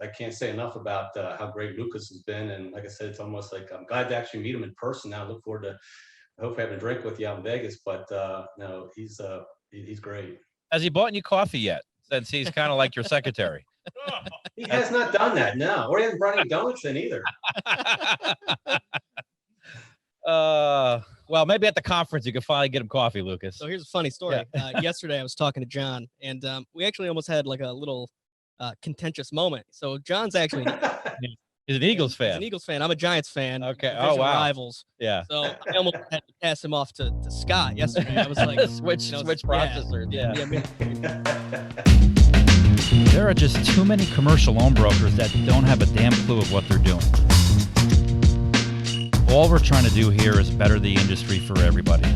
I can't say enough about how great Lukas has been. And like I said, it's almost like I'm glad to actually meet him in person now. I look forward to hopefully having a drink with you out in Vegas. But no, he's great. Has he bought you coffee yet? Since he's kind of like your secretary. He has not done that, no. Or he hasn't brought any donuts in either. Well, maybe at the conference you can finally get him coffee, Lukas. So here's a funny story. Yeah. Yesterday I was talking to John, and we actually almost had like a little contentious moment. So John's actually he's an Eagles fan. He's an Eagles fan. I'm a Giants fan. Okay. Oh, wow. Rivals. Yeah. So I almost had to pass him off to Scott yesterday. I was like, switch processors. Yeah. There are just too many commercial loan brokers that don't have a damn clue of what they're doing. All we're trying to do here is better the industry for everybody.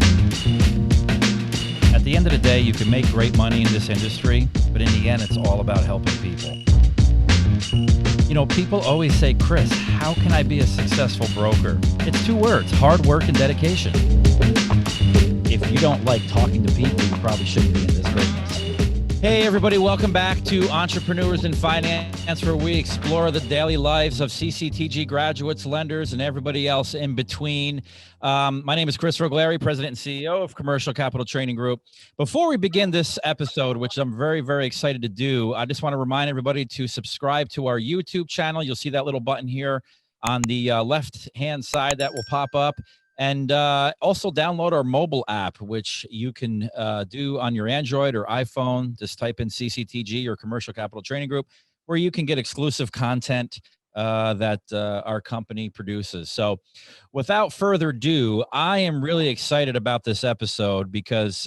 At the end of the day, you can make great money in this industry, but in the end, it's all about helping people. You know, people always say, Kris, how can I be a successful broker? It's 2 words, hard work and dedication. If you don't like talking to people, you probably shouldn't be in this business. Hey, everybody. Welcome back to Entrepreneurs in Finance, where we explore the daily lives of CCTG graduates, lenders, and everybody else in between. My name is Kris Roglieri, President and CEO of Commercial Capital Training Group. Before we begin this episode, which I'm very, very excited to do, I just want to remind everybody to subscribe to our YouTube channel. You'll see that little button here on the left-hand side that will pop up. And also download our mobile app, which you can do on your Android or iPhone. Just type in CCTG or Commercial Capital Training Group, where you can get exclusive content that our company produces. So without further ado, I am really excited about this episode because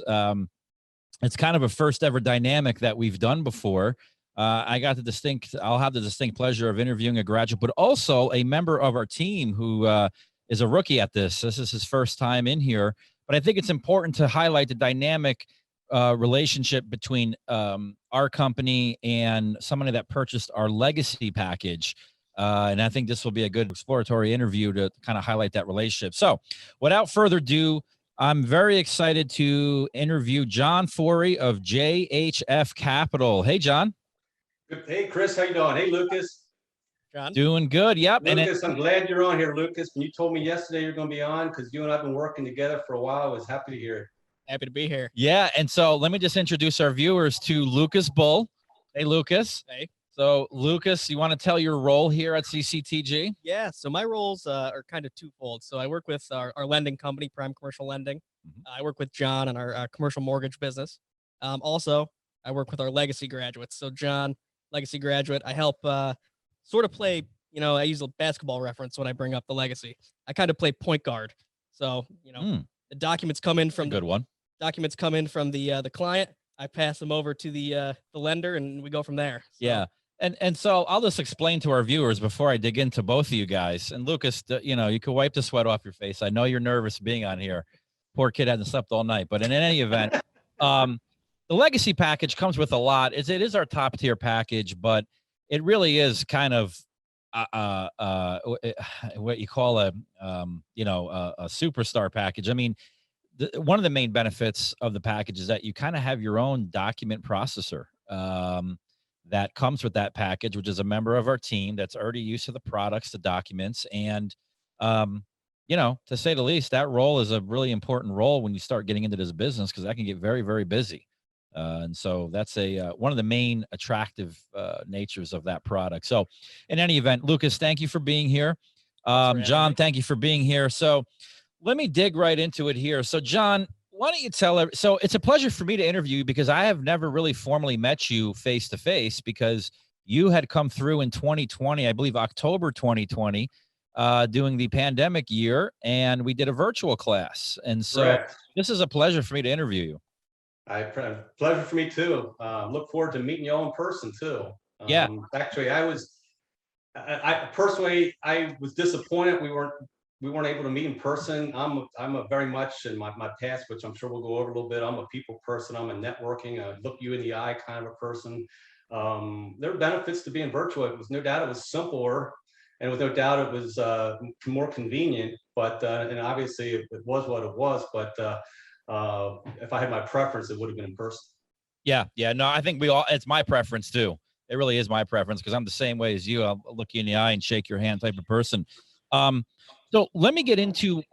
it's kind of a first ever dynamic that we've done before. I'll have the distinct pleasure of interviewing a graduate, but also a member of our team who is a rookie at this. This is his first time in here, but I think it's important to highlight the dynamic relationship between our company and somebody that purchased our legacy package. And I think this will be a good exploratory interview to kind of highlight that relationship. So without further ado, I'm very excited to interview John Forey of JHF Capital. Hey, John. Hey, Kris, how you doing? Hey, Lukas. John? Doing good. Yep. Lukas, I'm glad you're on here, Lukas. When you told me yesterday you're going to be on, because you and I have been working together for a while, I was happy to hear it. Happy to be here. Yeah. And so let me just introduce our viewers to Lukas Bull. Hey, Lukas. Hey. So, Lukas, you want to tell your role here at CCTG? Yeah. So my roles are kind of twofold. So I work with our lending company, Prime Commercial Lending. I work with John on our commercial mortgage business. Also, I work with our legacy graduates. So John, legacy graduate, I help sort of play, I use a basketball reference when I bring up the legacy. I kind of play point guard. So, the documents come in from Documents come in from the client. I pass them over to the lender, and we go from there. So. Yeah. And so I'll just explain to our viewers before I dig into both of you guys. And Lukas, you can wipe the sweat off your face. I know you're nervous being on here. Poor kid hasn't slept all night. But in any event, the legacy package comes with a lot. It is our top tier package, but it really is kind of what you call a superstar package. I mean, one of the main benefits of the package is that you kind of have your own document processor that comes with that package, which is a member of our team that's already used to the products, the documents. And, to say the least, that role is a really important role when you start getting into this business, because that can get very, very busy. And so that's one of the main attractive natures of that product. So in any event, Lukas, thank you for being here. John, thank you for being here. So let me dig right into it here. So John, why don't you so it's a pleasure for me to interview you, because I have never really formally met you face to face, because you had come through in 2020, I believe October 2020, doing the pandemic year, and we did a virtual class. And so Correct. This is a pleasure for me to interview you. Pleasure for me too. Look forward to meeting you all in person too. Yeah. Actually, I personally was disappointed we weren't able to meet in person. I'm a very much in my past, which I'm sure we'll go over a little bit. I'm a people person. I'm a networking, look you in the eye kind of a person. There are benefits to being virtual. It was no doubt it was simpler, and with no doubt it was more convenient. But and obviously it was what it was. But if I had my preference, it would have been in person. Yeah. No, I think it's my preference too. It really is my preference because I'm the same way as you. I'll look you in the eye and shake your hand type of person. So let me get into,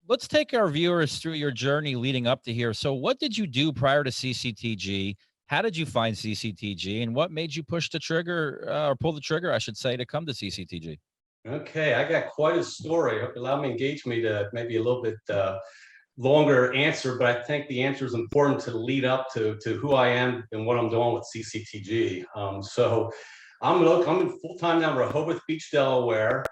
let's take our viewers through your journey leading up to here. So what did you do prior to CCTG? How did you find CCTG, and what made you push the trigger or pull the trigger, I should say, to come to CCTG? Okay, I got quite a story. Allow me to engage me to maybe a little bit longer answer, but I think the answer is important to lead up to who I am and what I'm doing with CCTG. So I'm in full time now in Rehoboth Beach, Delaware.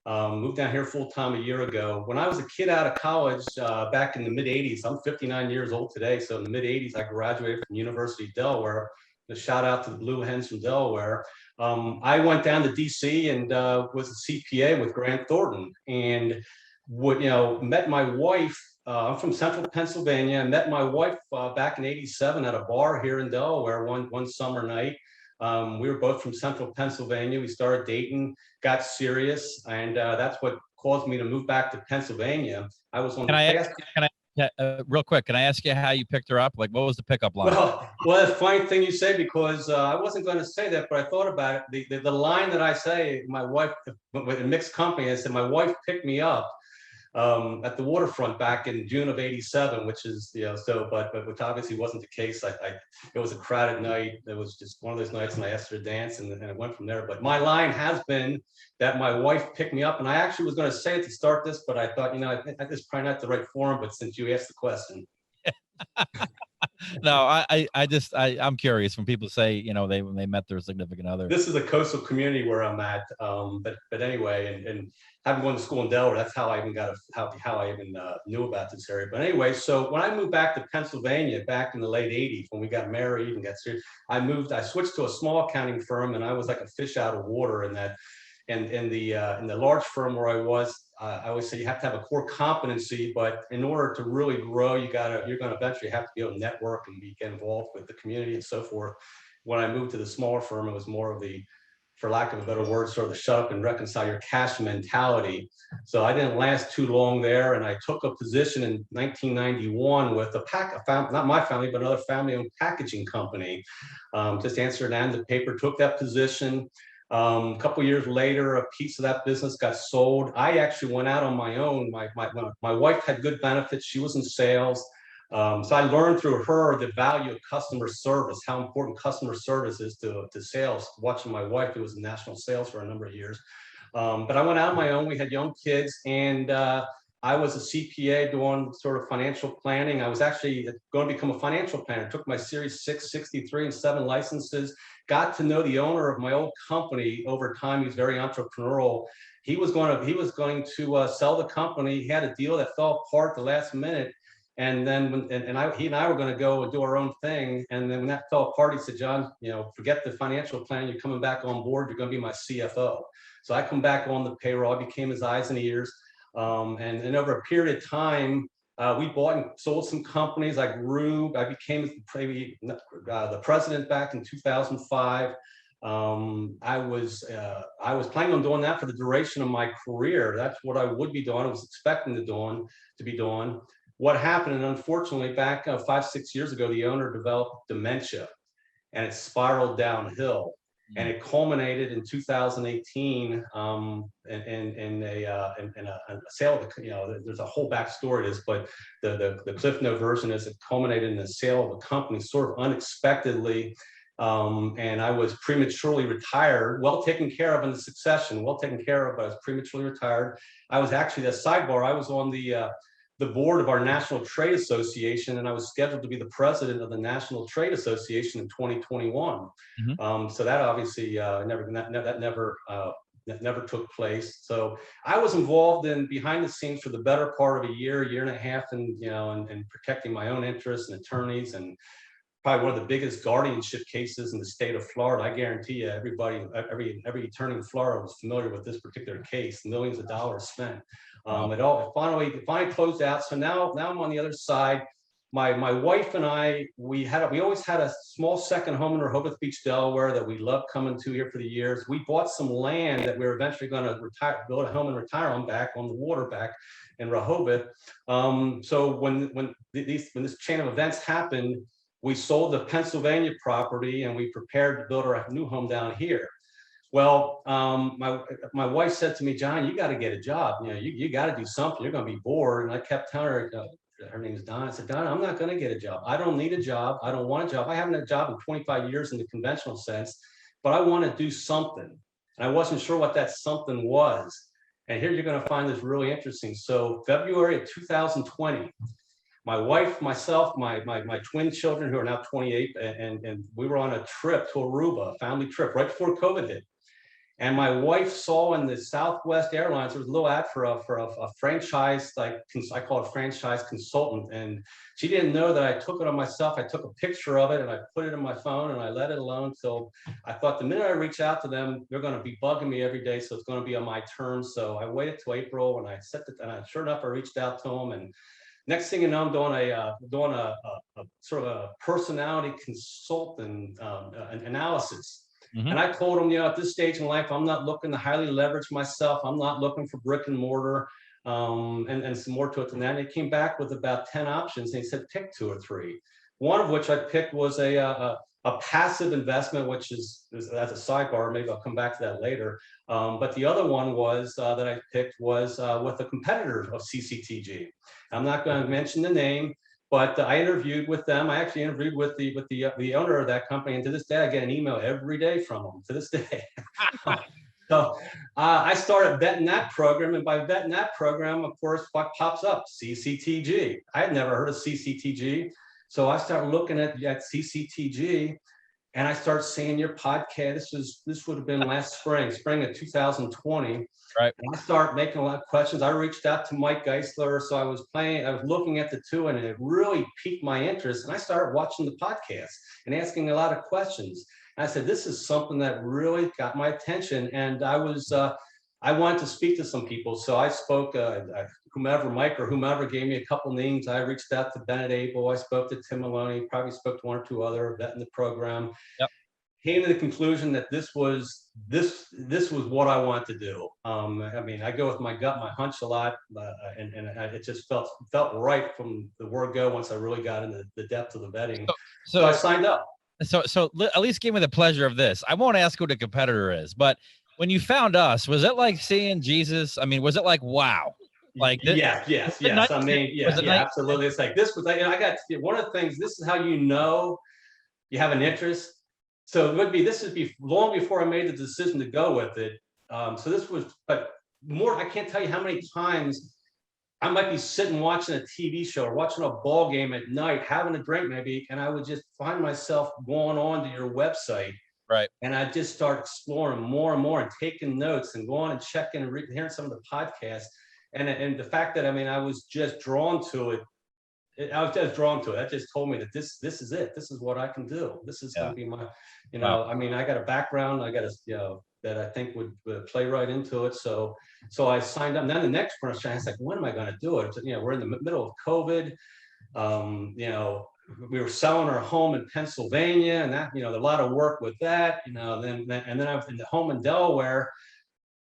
Moved down here full time a year ago. When I was a kid out of college back in the mid 80s, I'm 59 years old today. So in the mid 80s, I graduated from University of Delaware. A shout out to the Blue Hens from Delaware. I went down to DC and was a CPA with Grant Thornton, and met my wife. I'm from Central Pennsylvania. I met my wife back in '87 at a bar here in Delaware one summer night. We were both from Central Pennsylvania. We started dating, got serious, and that's what caused me to move back to Pennsylvania. I was on Real quick, can I ask you how you picked her up? Like, what was the pickup line? Well, it's a funny thing you say, because I wasn't going to say that, but I thought about it. The line that I say, my wife, with a mixed company, I said, my wife picked me up at the waterfront back in June of '87, which is, but which obviously wasn't the case. It was a crowded night. It was just one of those nights, and I asked her to dance, and it went from there. But my line has been that my wife picked me up, and I actually was going to say it to start this, but I thought, I think this is probably not the right forum, but since you asked the question. No, I'm curious when people say, when they met their significant other. This is a coastal community where I'm at. But anyway, and having gone to school in Delaware, that's how I even how I even knew about this area. But anyway, so when I moved back to Pennsylvania back in the late '80s, when we got married and got serious, I switched to a small accounting firm, and I was like a fish out of water in that. And in the large firm where I was, I always say you have to have a core competency, but in order to really grow, you're going to eventually have to be able to network and get involved with the community and so forth. When I moved to the smaller firm, it was more of the, for lack of a better word, sort of the shut up and reconcile your cash mentality. So I didn't last too long there, and I took a position in 1991 with not my family, but another family-owned packaging company. Just answered and the paper, took that position. A couple years later, a piece of that business got sold. I actually went out on my own. My wife had good benefits. She was in sales. So I learned through her the value of customer service, how important customer service is to sales. Watching my wife, who was in national sales for a number of years. But I went out on my own. We had young kids, and I was a CPA doing sort of financial planning. I was actually going to become a financial planner. Took my Series 6, 63, and 7 licenses. Got to know the owner of my old company over time. He was very entrepreneurial. He was going to sell the company. He had a deal that fell apart at the last minute. And then he and I were going to go and do our own thing. And then when that fell apart, he said, John, forget the financial plan. You're coming back on board. You're going to be my CFO. So I come back on the payroll. I became his eyes and ears. And over a period of time, we bought and sold some companies. I grew. I became the president back in 2005. I was planning on doing that for the duration of my career. That's what I would be doing. I was expecting to be doing. What happened, and unfortunately, back 5-6 years ago, the owner developed dementia, and it spiraled downhill. And it culminated in 2018 in a sale of there's a whole backstory to this, but the Cliff Note version is it culminated in the sale of a company sort of unexpectedly. And I was prematurely retired, well taken care of in the succession, but I was prematurely retired. I was actually, the sidebar, I was on the board of our National Trade Association, and I was scheduled to be the president of the National Trade Association in 2021. Mm-hmm. So that obviously never took place. So I was involved in behind the scenes for the better part of a year and a half, and protecting my own interests and attorneys, and probably one of the biggest guardianship cases in the state of Florida. I guarantee you, every attorney in Florida was familiar with this particular case. Millions of dollars spent. It finally closed out. So now I'm on the other side. My wife and I, we always had a small second home in Rehoboth Beach, Delaware, that we loved coming to here for the years. We bought some land that we were eventually going to build a home and retire on back on the water back in Rehoboth. So when this chain of events happened, we sold the Pennsylvania property and we prepared to build our new home down here. Well, my wife said to me, John, you got to get a job. You know, you got to do something. You're going to be bored. And I kept telling her, her name is Donna. I said, Donna, I'm not going to get a job. I don't need a job. I don't want a job. I haven't had a job in 25 years in the conventional sense, but I want to do something. And I wasn't sure what that something was. And here you're going to find this really interesting. So February of 2020, my wife, myself, my twin children who are now 28, and we were on a trip to Aruba, a family trip right before COVID hit. And my wife saw in the Southwest Airlines, there was a little ad for a franchise, like I call it franchise consultant. And she didn't know that I took it on myself. I took a picture of it and I put it in my phone and I let it alone. So I thought the minute I reach out to them, they're going to be bugging me every day. So it's going to be on my terms. So I waited till April and I set it, and sure enough, I reached out to them. And next thing you know, I'm doing a sort of a personality consultant analysis. And I told them, you know, at this stage in life, I'm not looking to highly leverage myself. I'm not looking for brick and mortar, and some more to it than that. And they came back with about 10 options. And they said, pick 2 or 3. One of which I picked was a passive investment, which is as a sidebar. Maybe I'll come back to that later. But the other one was that I picked was with a competitor of CCTG. I'm not going to mention the name, but I interviewed with them. I actually interviewed with the owner of that company, and to this day, I get an email every day from them. To this day, so I started vetting that program, and by vetting that program, of course, what pops up? CCTG. I had never heard of CCTG, so I started looking at CCTG, and I started seeing your podcast. This would have been last spring of 2020. Right. And I started making a lot of questions. I reached out to Mike Geisler. So I was looking at the two, and it really piqued my interest. And I started watching the podcast and asking a lot of questions. And I said, this is something that really got my attention. And I wanted to speak to some people. So I spoke, Mike or whomever gave me a couple names. I reached out to Bennett Abel. I spoke to Tim Maloney, probably spoke to 1 or 2 other vet in the program. Yep. Came to the conclusion that this was what I want to do. I mean, I go with my gut, my hunch a lot, and it just felt right from the word go once I really got into the depth of the vetting. So I signed up. So at least give me the pleasure of this. I won't ask who the competitor is, but when you found us, was it like seeing Jesus? I mean, was it like, wow? Like yes. I mean, yeah, absolutely. It's like this was. I got one of the things. This is how you know you have an interest. So this would be long before I made the decision to go with it. So this was, but more, I can't tell you how many times I might be sitting watching a TV show or watching a ball game at night, having a drink maybe, and I would just find myself going on to your website. Right. And I just start exploring more and more and taking notes and going and checking and hearing some of the podcasts. And the fact that, I mean, I was just drawn to it. That just told me that this is it. This is what I can do. This is going to be my, wow. I mean, I got a background. I got that I think would play right into it. So I signed up. And then the next question, I was like, when am I going to do it? We're in the middle of COVID. We were selling our home in Pennsylvania, and that, a lot of work with that. Then I was in the home in Delaware,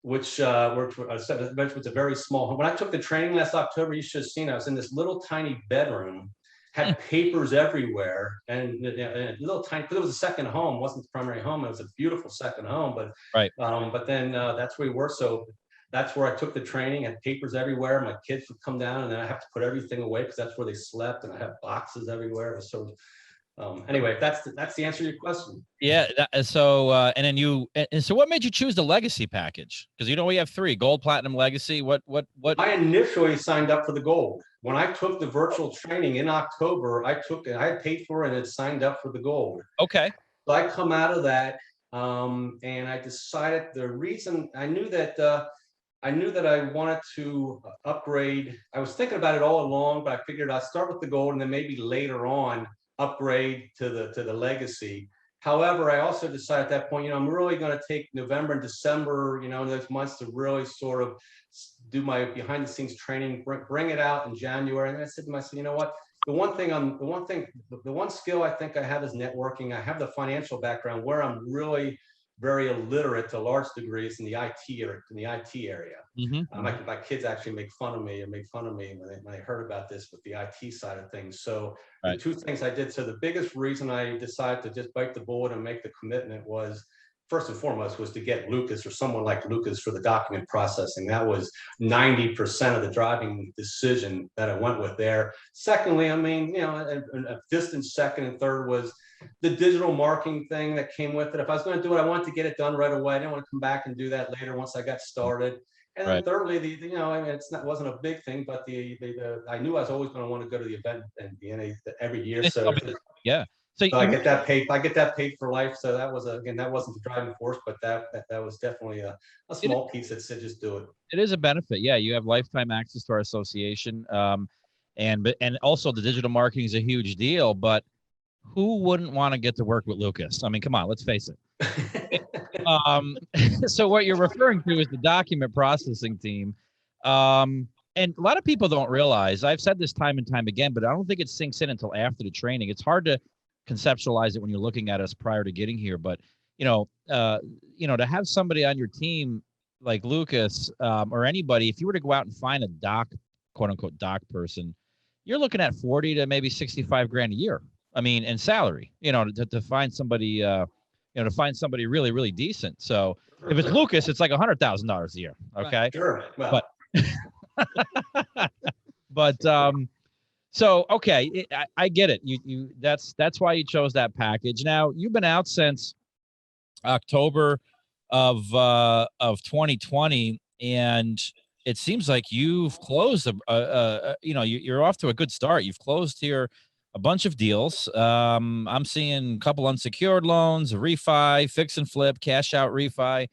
which was a very small home. When I took the training last October, you should have seen, I was in this little tiny bedroom, had papers everywhere, and a little tiny, because it was a second home, wasn't the primary home. It was a beautiful second home, but but then that's where we were. So that's where I took the training, had papers everywhere. My kids would come down, and then I have to put everything away because that's where they slept, and I have boxes everywhere. So anyway, that's the answer to your question. Yeah. So what made you choose the legacy package? Because we have 3: gold, platinum, legacy. What? I initially signed up for the gold. When I took the virtual training in October, I had paid for it and had signed up for the gold. Okay. So I come out of that, and I decided the reason I knew that I wanted to upgrade. I was thinking about it all along, but I figured I'd start with the gold and then maybe later on upgrade to the legacy. However, I also decided at that point, I'm really going to take November and December, those months to really sort of do my behind the scenes training, bring it out in January. And then I said to myself, you know what? The one skill I think I have is networking. I have the financial background where I'm really very illiterate to large degrees in the IT area. My kids actually make fun of me when they heard about this with the IT side of things. So the two things I did. So the biggest reason I decided to just bite the bullet and make the commitment was, first and foremost, was to get Lukas or someone like Lukas for the document processing. That was 90% of the driving decision that I went with there. Secondly, I mean, a distant second and third was the digital marketing thing that came with it. If I was going to do it, I wanted to get it done right away. I didn't want to come back and do that later once I got started. And then thirdly, wasn't a big thing, but I knew I was always going to want to go to the event and every year. So yeah. So I get that paid. I get that paid for life. So that was that wasn't the driving force, but that was definitely a small piece that said just do it. It is a benefit. Yeah, you have lifetime access to our association, and also the digital marketing is a huge deal. But who wouldn't want to get to work with Lukas? I mean, come on, let's face it. So what you're referring to is the document processing team. And a lot of people don't realize, I've said this time and time again, but I don't think it sinks in until after the training. It's hard to conceptualize it when you're looking at us prior to getting here. But, to have somebody on your team like Lukas, or anybody, if you were to go out and find a quote unquote doc person, you're looking at 40 to maybe 65 grand a year. I mean, and salary, to find somebody, to find somebody really, really decent. So if it's Lukas, it's like $100,000 a year. Okay. Right. Sure. Well. So, okay. I get it. That's why you chose that package. Now you've been out since October of 2020, and it seems like you've closed you're off to a good start. You've closed here a bunch of deals. I'm seeing a couple unsecured loans, a refi, fix and flip, cash out refi.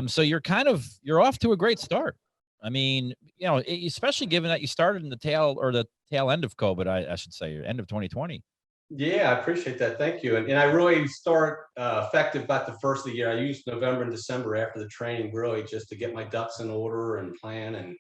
So you're off to a great start. I mean, especially given that you started in the tail end of COVID, I should say, end of 2020. Yeah, I appreciate that. Thank you. And I really start effective about the first of the year. I used November and December after the training really just to get my ducks in order and plan and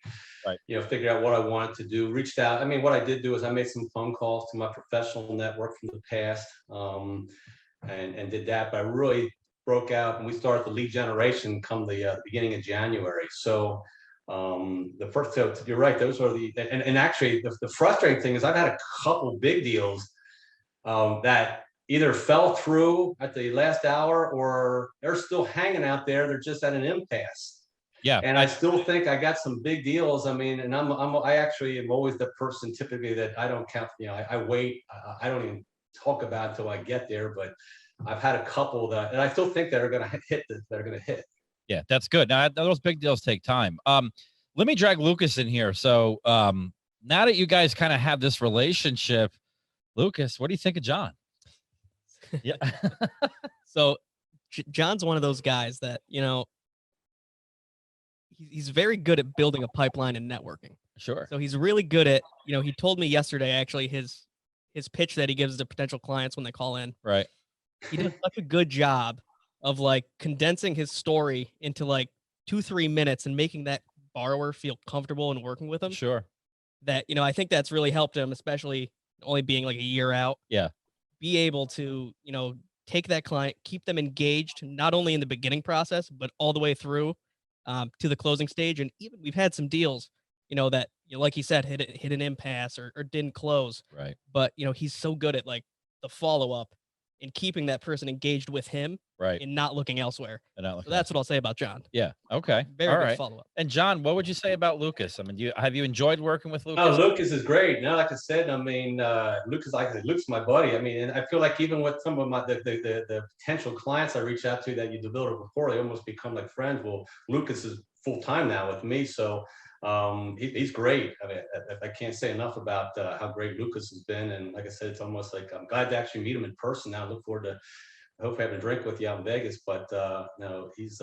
figure out what I wanted to do. Reached out. I mean, what I did do is I made some phone calls to my professional network from the past, and did that. But I really broke out, and we started the lead generation come the beginning of January. So you're right. Those are and actually the frustrating thing is I've had a couple big deals that either fell through at the last hour or they're still hanging out there. They're just at an impasse. Yeah. And I still think I got some big deals. I mean, and I actually am always the person typically that I don't count, I wait. I don't even talk about it until I get there, but I've had a couple and I still think that are going to hit. Yeah, that's good. Now those big deals take time. Let me drag Lukas in here. So now that you guys kind of have this relationship, Lukas, what do you think of John? Yeah. So John's one of those guys that, he's very good at building a pipeline and networking. Sure. So he's really good at, he told me yesterday, actually, his pitch that he gives to potential clients when they call in. Right. He does such a good job of condensing his story into 2-3 minutes and making that borrower feel comfortable and working with him. Sure. That, I think that's really helped him, especially only being a year out. Yeah. Be able to, take that client, keep them engaged, not only in the beginning process, but all the way through to the closing stage. And even we've had some deals, that, like he said, hit an impasse or didn't close. Right. But, he's so good at the follow-up and keeping that person engaged with him. Right. And not looking elsewhere. So that's what I'll say about John. Yeah. Okay. Very all good right. follow-up. And John, what would you say about Lukas? I mean, have you enjoyed working with Lukas? Oh, Lukas is great. No, like I said, I mean, Lukas is my buddy. I mean, and I feel like even with some of the potential clients I reach out to that you develop a rapport, they almost become like friends. Well, Lukas is full time now with me, so he's great. I mean, I can't say enough about how great Lukas has been. And like I said, it's almost like I'm glad to actually meet him in person now. I look forward to hopefully having a drink with you out in Vegas. But no, he's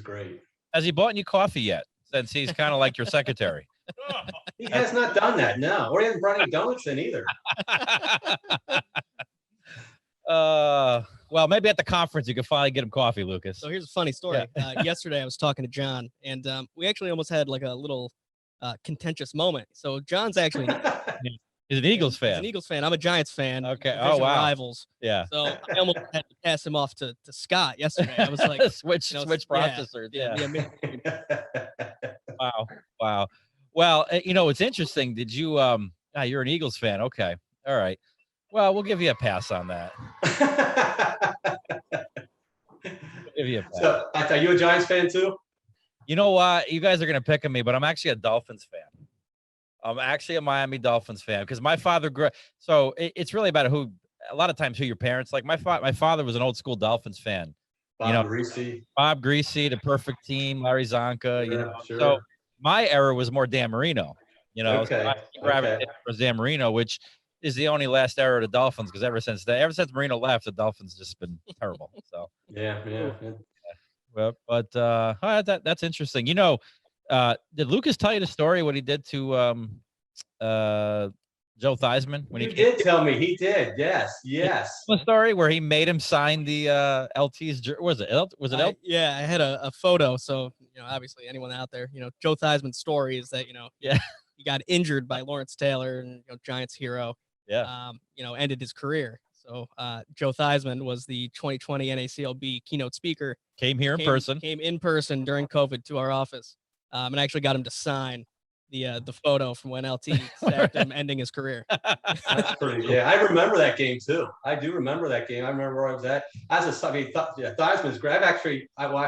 great. Has he bought you coffee yet? Since he's kind of like your secretary. He has not done that, no. Or he hasn't brought any donuts in either. Well, maybe at the conference you could finally get him coffee, Lukas. So here's a funny story. Yeah. Yesterday I was talking to John, and we actually almost had a little contentious moment. So John's actually He's an Eagles He's fan. an Eagles fan. I'm a Giants fan. Okay. Division Oh, wow. Rivals. Yeah. So I almost had to pass him off to Scott yesterday. I was like, switch processors. Yeah. Wow. Wow. Well, it's interesting. Did you you're an Eagles fan. Okay. All right. Well, we'll give you a pass on that. Give you a pass. So, are you a Giants fan too? You know what? You guys are going to pick on me, but I'm actually a Dolphins fan. I'm actually a Miami Dolphins fan because my father grew. So it's really about a lot of times who your parents like. My father was an old school Dolphins fan. Bob Greasy. Bob Greasy, the perfect team, Larry Zonka, Sure. So my era was more Dan Marino, Okay. So I gravitated towards Dan Marino, which is the only last era of the Dolphins because ever since Marino left, the Dolphins just been terrible. So yeah. Well, but that's interesting. Did Lukas tell you the story what he did to Joe Theismann when he did tell me? He did. Yes. The story where he made him sign the LT's. Was it LT? Yeah, I had a photo. So obviously, anyone out there, Joe Theismann's story is that he got injured by Lawrence Taylor, and Giants hero. Yeah. Ended his career. So Joe Theismann was the 2020 NACLB keynote speaker. Came in person during COVID to our office, and actually got him to sign the photo from when LT sacked him, ending his career. That's pretty. Yeah, I remember that game too. I do remember that game. I remember where I was at. Theismann's great. I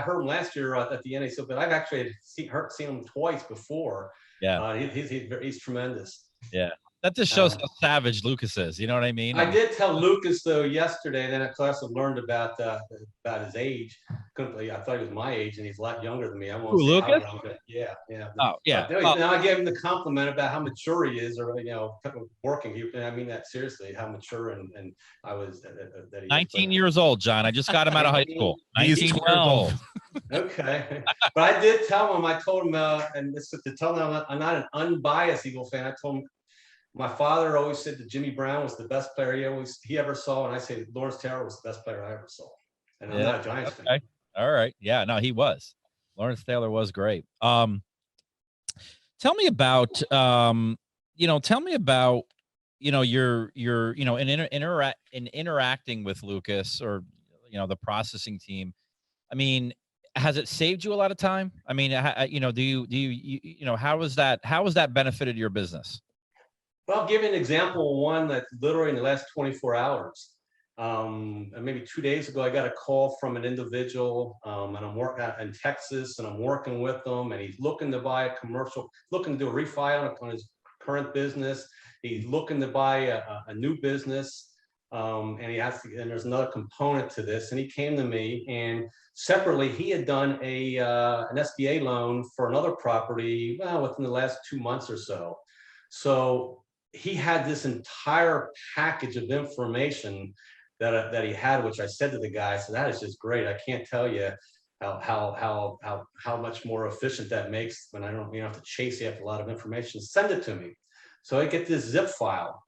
heard him last year at the NACLB, but I've actually seen him twice before. Yeah, he's tremendous. Yeah. That just shows how savage Lukas is. You know what I mean? I did tell Lukas though yesterday, and then I also learned about his age. I thought he was my age, and he's a lot younger than me. I won't say Lukas? how young, yeah. Oh, yeah. Now I gave him the compliment about how mature he is, or working. And I mean that seriously, how mature and I was. That he 19 years old, John. I just got him out of high school. 19 years old. Okay, but I did tell him. I told him, and this is to tell him I'm not an unbiased Eagle fan. I told him. My father always said that Jimmy Brown was the best player he ever saw, and I say Lawrence Taylor was the best player I ever saw. And I'm not a Giants fan. All right, yeah, no, he was. Lawrence Taylor was great. Tell me about your in interacting with Lukas or the processing team. I mean, has it saved you a lot of time? I mean, do you how has that benefited your business? Well, I'll give you an example of one that's literally in the last 24 hours. Maybe 2 days ago, I got a call from an individual, and I'm working out in Texas, and I'm working with him, and he's looking to buy a commercial, looking to do a refi on his current business. He's looking to buy a new business, and and there's another component to this. And he came to me, and separately, he had done an SBA loan for another property, within the last 2 months or so. So he had this entire package of information that he had, which I said to the guy, so that is just great. I can't tell you how much more efficient that makes when I don't have to chase you after a lot of information. Send it to me. So I get this zip file,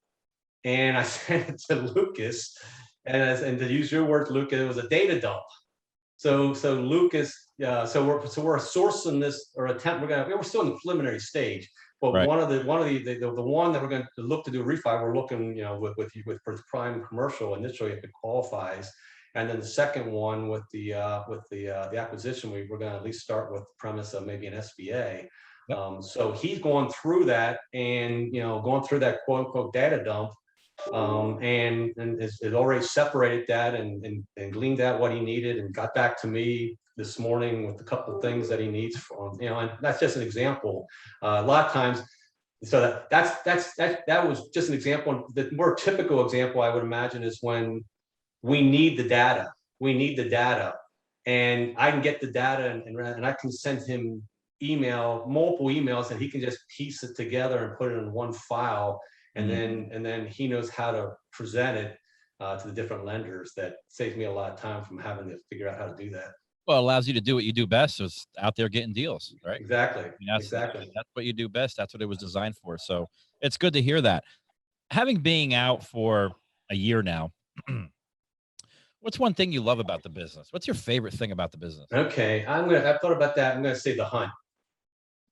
and I sent it to Lukas, and to use your words, Lukas, it was a data dump. So Lukas, so we're sourcing this or attempt. We're still in the preliminary stage. But right. the one that we're going to look to do a refi, we're looking, with prime commercial initially if it qualifies, and then the second one with the acquisition, we're going to at least start with the premise of maybe an SBA. Yep. So he's going through that and going through that quote unquote data dump, and has already separated that and gleaned out what he needed and got back to me this morning with a couple of things that he needs from, and that's just an example. A lot of times, so that was just an example. The more typical example I would imagine is when we need the data. We need the data, and I can get the data and I can send him multiple emails, and he can just piece it together and put it in one file, and then he knows how to present it to the different lenders. That saves me a lot of time from having to figure out how to do that. Well, it allows you to do what you do best, is out there getting deals, right? Exactly. Exactly. That's what you do best. That's what it was designed for. So it's good to hear that. Having been out for a year now, what's one thing you love about the business? What's your favorite thing about the business? Okay, I've thought about that. I'm gonna say the hunt.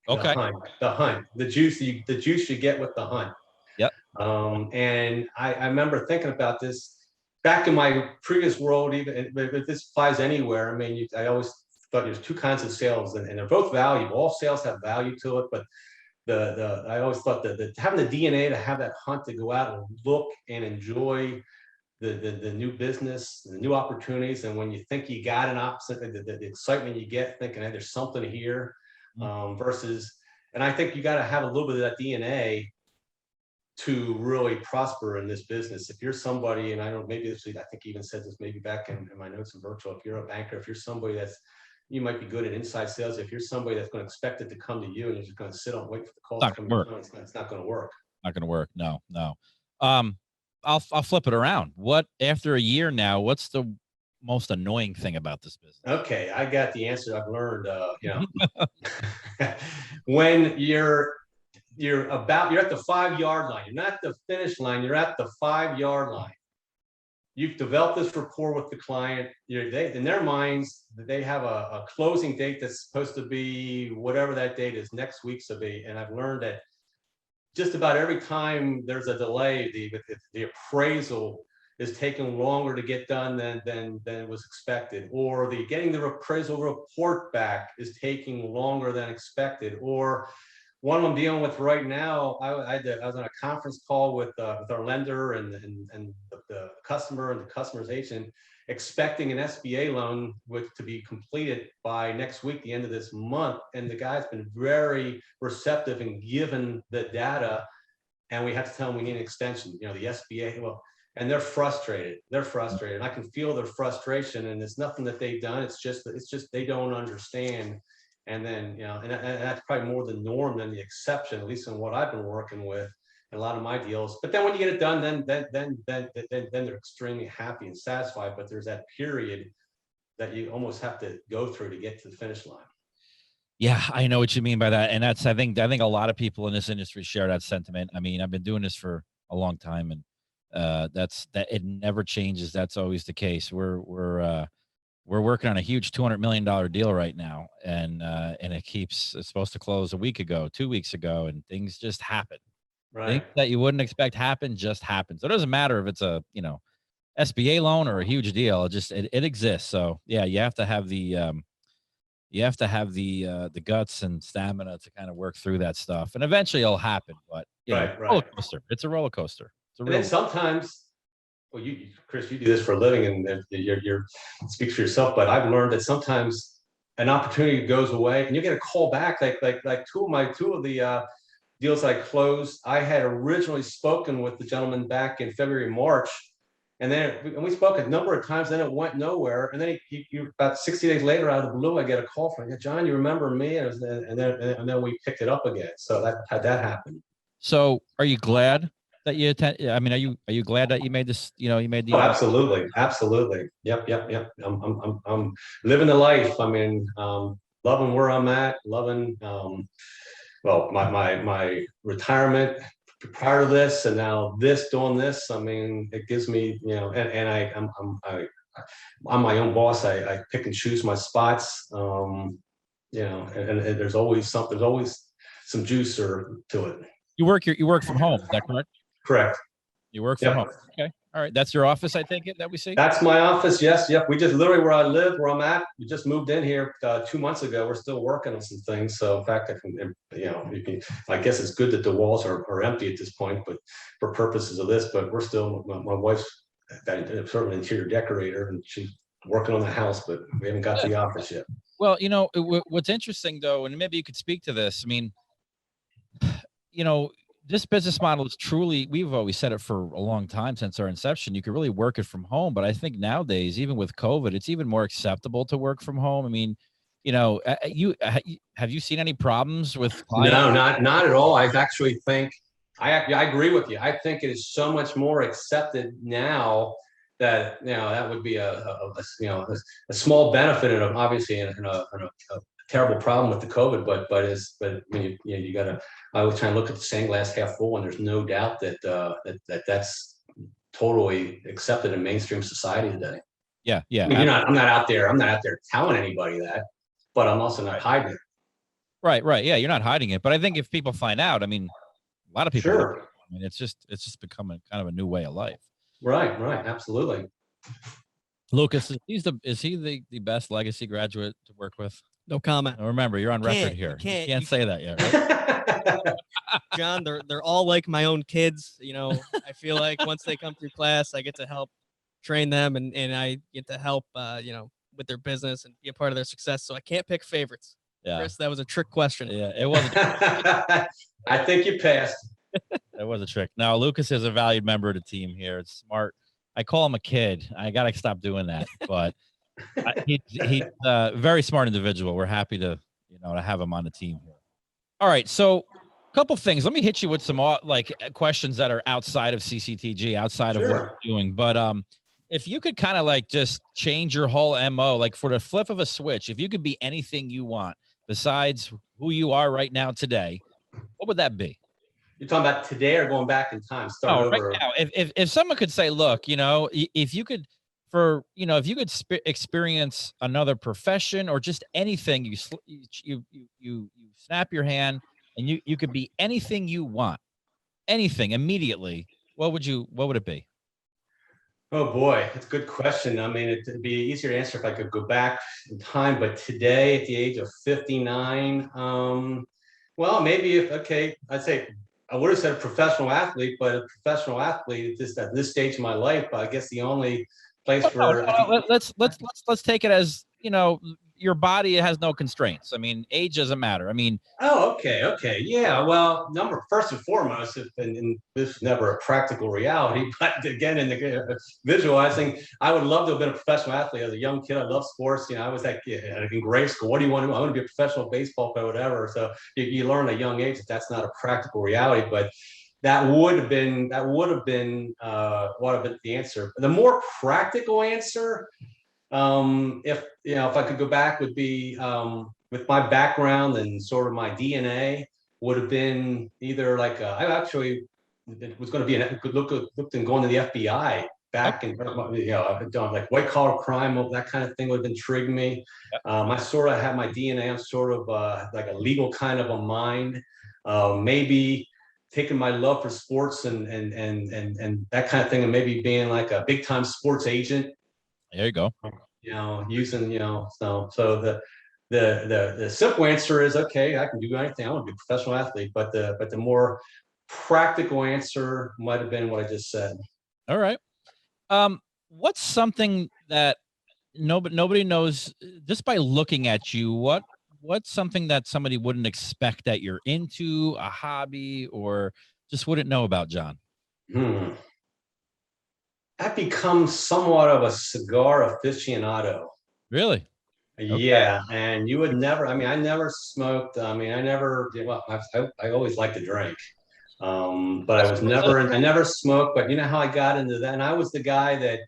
Okay. The hunt. The juice you get with the hunt. Yep. And I remember thinking about this back in my previous world, even if this applies anywhere. I mean, I always thought there's two kinds of sales, and they're both valuable. All sales have value to it, but I always thought that having the DNA to have that hunt to go out and look and enjoy the new business, the new opportunities, and when you think you got an opposite, the excitement you get thinking, hey, there's something here, versus, and I think you got to have a little bit of that DNA to really prosper in this business. If you're somebody, and I don't, maybe this, I think he even said this maybe back in my notes in virtual, if you're a banker, if you're somebody that's, you might be good at inside sales. If you're somebody that's going to expect it to come to you and you're just going to sit and wait for the call to come in, it's not going to work. Not going to work. No. I'll flip it around. What, after a year now, what's the most annoying thing about this business? Okay, I got the answer. I've learned, when you're at the 5-yard line, you're not at the finish line, you're at the 5-yard line. You've developed this rapport with the client. In their minds, they have a closing date that's supposed to be whatever that date is, next week to be. And I've learned that just about every time there's a delay, the appraisal is taking longer to get done than was expected, or getting the appraisal report back is taking longer than expected, or one I'm dealing with right now. I was on a conference call with our lender and the customer and the customer's agent, expecting an SBA loan to be completed by next week, the end of this month. And the guy's been very receptive and given the data, and we have to tell them we need an extension. The SBA, and they're frustrated. They're frustrated. And I can feel their frustration, and it's nothing that they've done. It's just they don't understand. And then, and that's probably more the norm than the exception, at least in what I've been working with in a lot of my deals. But then when you get it done, then they're extremely happy and satisfied. But there's that period that you almost have to go through to get to the finish line. Yeah, I know what you mean by that. And that's, I think a lot of people in this industry share that sentiment. I mean, I've been doing this for a long time, and it never changes. That's always the case. We're working on a huge $200 million deal right now, and it's supposed to close a week ago, 2 weeks ago, and things just happen. Right. Things that you wouldn't expect just happen. So it doesn't matter if it's a SBA loan or a huge deal. It exists. So yeah, you have to have the guts and stamina to kind of work through that stuff, and eventually it'll happen. But roller coaster. It's a roller coaster. And then sometimes. Well, Kris, you do this for a living, and you're speaks for yourself. But I've learned that sometimes an opportunity goes away, and you get a call back. Like two of the deals I closed, I had originally spoken with the gentleman back in February, March, and we spoke a number of times. Then it went nowhere, and then about 60 days later, out of the blue, I get a call from John. You remember me? And then we picked it up again. So that happened. So, are you glad that you attend? I mean, are you glad that you made this? You made the. Oh, absolutely. Yep. I'm living the life. I mean, loving where I'm at, loving my retirement prior to this, and now doing this. I mean, it gives me, I'm my own boss. I pick and choose my spots. And there's always some juice to it. You work from home. Is that correct? Correct. You work from home. Okay. All right. That's your office, I think, that we see? That's my office. Yes. Yep. We just literally where I live, where I'm at. We just moved in here 2 months ago. We're still working on some things. So in fact, I guess it's good that the walls are empty at this point, but for purposes of this, but we're still, my wife's sort of an interior decorator, and she's working on the house, but we haven't got to the office yet. Well, what's interesting though, and maybe you could speak to this. I mean, this business model is truly, we've always said it for a long time since our inception, you could really work it from home. But I think nowadays, even with COVID, it's even more acceptable to work from home. I mean, have you seen any problems with clients? No, not at all. I actually think, I agree with you. I think it is so much more accepted now that, that would be a small benefit, and obviously in a terrible problem with the COVID, but when you gotta, I was trying to look at the same glass half full, and there's no doubt that's totally accepted in mainstream society today. Yeah. I mean, I'm not out there telling anybody that, but I'm also not hiding it. Right. Yeah, you're not hiding it. But I think if people find out, I mean, a lot of people sure. I mean, it's just becoming kind of a new way of life. Right, absolutely. Lucas, is he the best legacy graduate to work with? No comment. Now, remember, you're on record here. You can't say that yet, right? John, they're all like my own kids. You know, I feel like once they come through class, I get to help train them, and I get to help, you know, with their business and be a part of their success. So I can't pick favorites. Yeah. Chris, that was a trick question. Yeah, it was. I think you passed. That was a trick. Now, Lucas is a valued member of the team here. It's smart. I call him a kid. I got to stop doing that. But he's a very smart individual. We're happy to have him on the team here. All right. So a couple things. Let me hit you with some like questions that are outside of CCTG, outside of what you're doing. But if you could kind of like just change your whole MO, like for the flip of a switch, if you could be anything you want besides who you are right now today, what would that be? You're talking about today or going back in time? Start over. Right now. If someone could say, look, if you could, experience another profession or just anything, you snap your hand and you could be anything you want, anything immediately. What would it be? Oh boy, that's a good question. I mean, it'd be easier to answer if I could go back in time, but today at the age of 59, well, maybe I'd say I would have said a professional athlete, but a professional athlete just at this stage of my life, I guess the only place for let's take it as, your body has no constraints. I mean, age doesn't matter. I mean, okay. Yeah. Well, first and foremost, and this is never a practical reality, but again, in the visualizing, I would love to have been a professional athlete as a young kid. I love sports. I was like in grade school. What do you want to do? I want to be a professional baseball player, whatever. So you learn at a young age that that's not a practical reality, but that would have been what have been the answer. The more practical answer, if I could go back, would be with my background and sort of my DNA would have been either like I actually was going to be looked and going to the FBI back in I've done like white collar crime, that kind of thing would have intrigued me. I sort of have my DNA. I'm sort of like a legal kind of a mind. Maybe taking my love for sports and that kind of thing, and maybe being like a big time sports agent. There you go. Using so the simple answer is okay. I can do anything. I want to be a professional athlete, but the more practical answer might have been what I just said. All right. What's something that nobody knows just by looking at you? What's something that somebody wouldn't expect that you're into, a hobby, or just wouldn't know about John? I've become somewhat of a cigar aficionado. Really? Yeah, okay. And you would never. I mean, I never smoked. I mean, I never. Well, I always liked to drink, but I never smoked. But you know how I got into that? And I was the guy that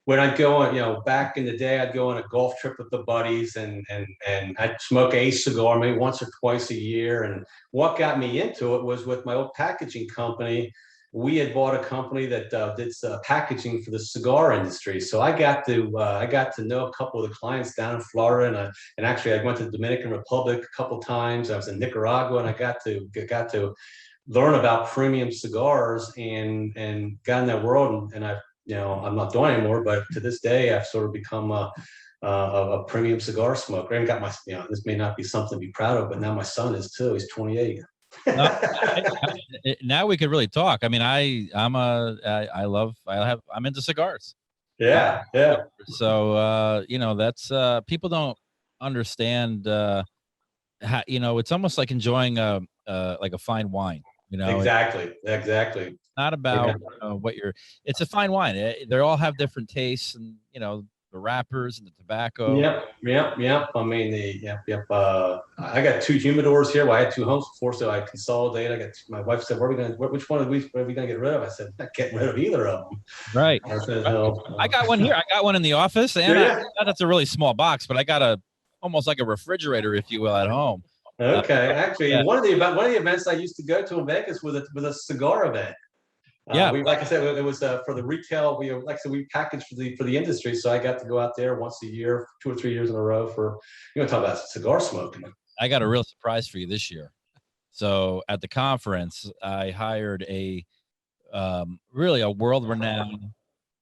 when I'd go on, back in the day, I'd go on a golf trip with the buddies, and I'd smoke a cigar maybe once or twice a year. And what got me into it was with my old packaging company. We had bought a company that did packaging for the cigar industry. So I got to know a couple of the clients down in Florida, and actually I went to the Dominican Republic a couple of times. I was in Nicaragua, and I got to learn about premium cigars and got in that world. And I'm not doing it anymore, but to this day I've sort of become a premium cigar smoker. And got my this may not be something to be proud of, but now my son is too. He's 28. Now we could really talk. I mean, I'm into cigars. Yeah. So that's people don't understand how, it's almost like enjoying like a fine wine. Exactly. Not about it's a fine wine. They all have different tastes, and the wrappers and the tobacco. Yep. I mean, I got 2 humidors here. Well, I had 2 homes before, so I consolidated. My wife said, which one are we going to get rid of? I said, not getting rid of either of them. Right. I said, I got one here. I got one in the office, and that's a really small box, but I got almost like a refrigerator, if you will, at home. Okay. Actually, one of the events I used to go to in Vegas was a cigar event. Like I said, it was for the retail. We packaged for the industry, so I got to go out there once a year, 2 or 3 years in a row for talk about cigar smoking. I got a real surprise for you this year. So at the conference, I hired a really a world-renowned